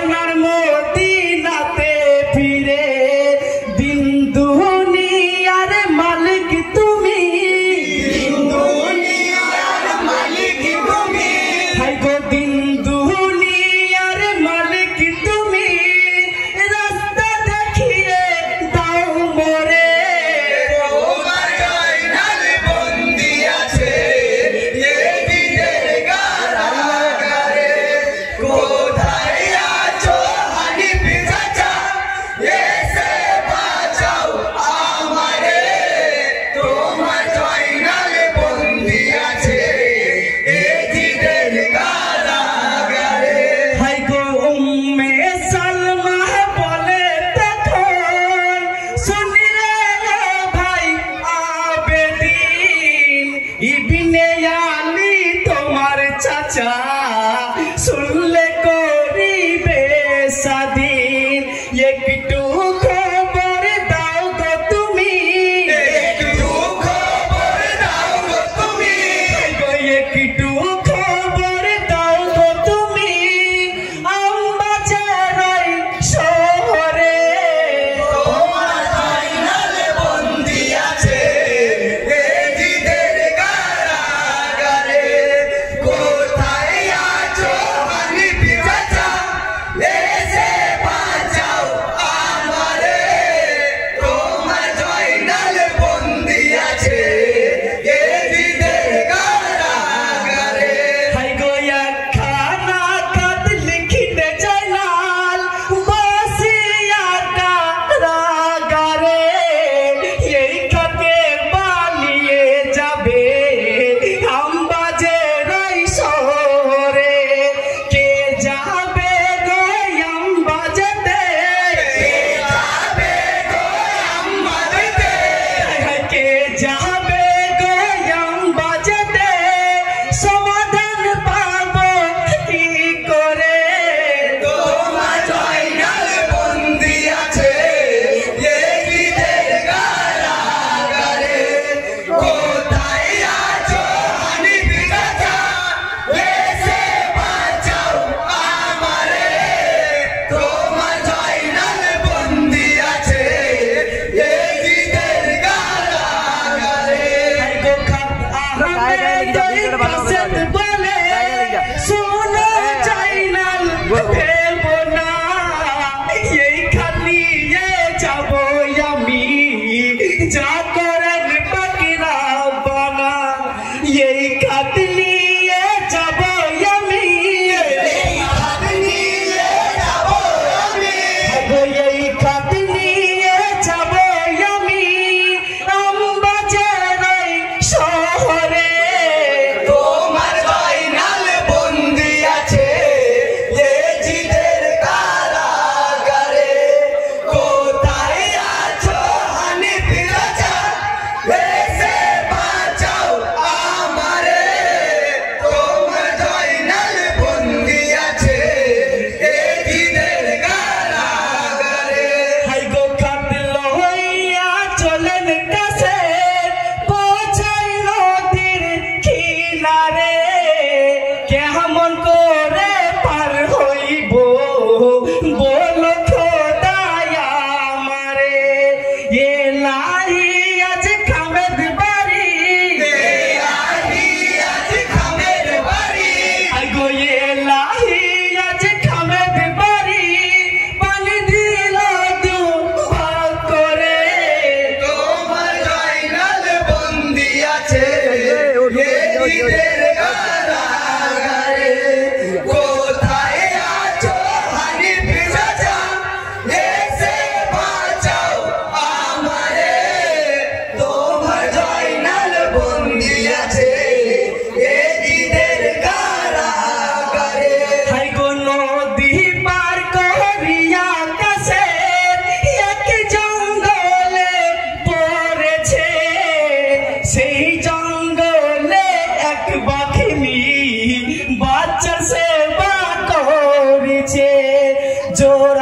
সোনার মদিনাতে ফিরে দিন দুনিয়ার মালিক তুমি, দিন দুনিয়ার মালিক তুমি, হাই গো দিন দুনিয়ার মালিক তুমি, রাস্তা দেখিয়ে দাও মোরে। তোমার জয়নাল বন্দি আছে এই দিনের কারাগারে, কোথায় আছো হানিফ চাচা এসে বাঁচাও আমারে, তোমার জয়নাল বন্দি আছে এই দিনের কারাগারে। হাই গো উম্মে সালমা বলে তখন শুনি রে ভাই আবেদিন, ইবনে আলী তোমার চাচা শুনলে করিবে স্বাধীন, একটু খবর দাও গো তুমি, একটু খবর দাও গো তুমি, একটু খবর দাও গো তুমি, আমবাজার শহরে তোমার জয়নাল বন্দি আছে এই দিনের কারাগারে, কোথায় আছো হানিফ চাচা এসে বাঁচাও আমারে, তোমার জয়নাল বন্দি আছে এই দিনের কারাগারে। হাই গো একখানা খত লিখিতে জয়নাল বসিয়া কারাগারে, এই খতে বানিয়ে যাবে আমবাজার শহরে, কে যাবে গো আমবাজারে, কে যাবে গো আমবাজারে, কে যাবে গো আমবাজারে, সমাধান পাবো কি করে, তোমার জয়নাল বন্দি আছে এই দিনের কারাগারে, কোথায় আছো হানিফ চাচা এসে বাঁচাও আমারে, তোমার জয়নাল বন্দি আছে এই দিনের কারাগারে। হাই গো খাত আহমেদ কাসেদ বলে শোনো জয়নাল ফেলবো না, এই খালিয়ে যাব আমি যা করেন বাকিরা বানা, এই খাত নিয়ে যাব আমি, এই খাত নিয়ে যাব আমি, এই খাত নিয়ে যাব আমি আমবাজার শহরে, তোমার জয়নাল বন্দি আছে এই দিনের কারাগারে, কোথায় আছো হানিফ চাচা এসে বাঁচাও আমারে, তোমার জয়নাল বন্দি আছে এই দিনের কারাগারে। হাই গো খাত লইয়া চলেন কাছে পৌঁছাই নদীর কিনারে, কেমন করে পার হইব বলো খোদায় আমারে, এলাহি আজ খামেদ বাড়ি, এলাহি আজ খামেদ বাড়ি, হাই গো এলাহি আজ খামেদ বাড়ি, পানি দিল দুহাত করে, তোমার জয়নাল বন্দি আছে এই দিনের কারাগারে, কোথায় আছো হানিফ চাচা এসে বাঁচাও আমারে, তোমার জয়নাল বন্দি আছে এই দিনের কারাগারে। হাই গো নদী পার করিয়া কাছে এক জঙ্গলে পড়েছে, সেই জঙ্গলে এক বাঘিনী বাচ্চা সেবা করেছে, জোর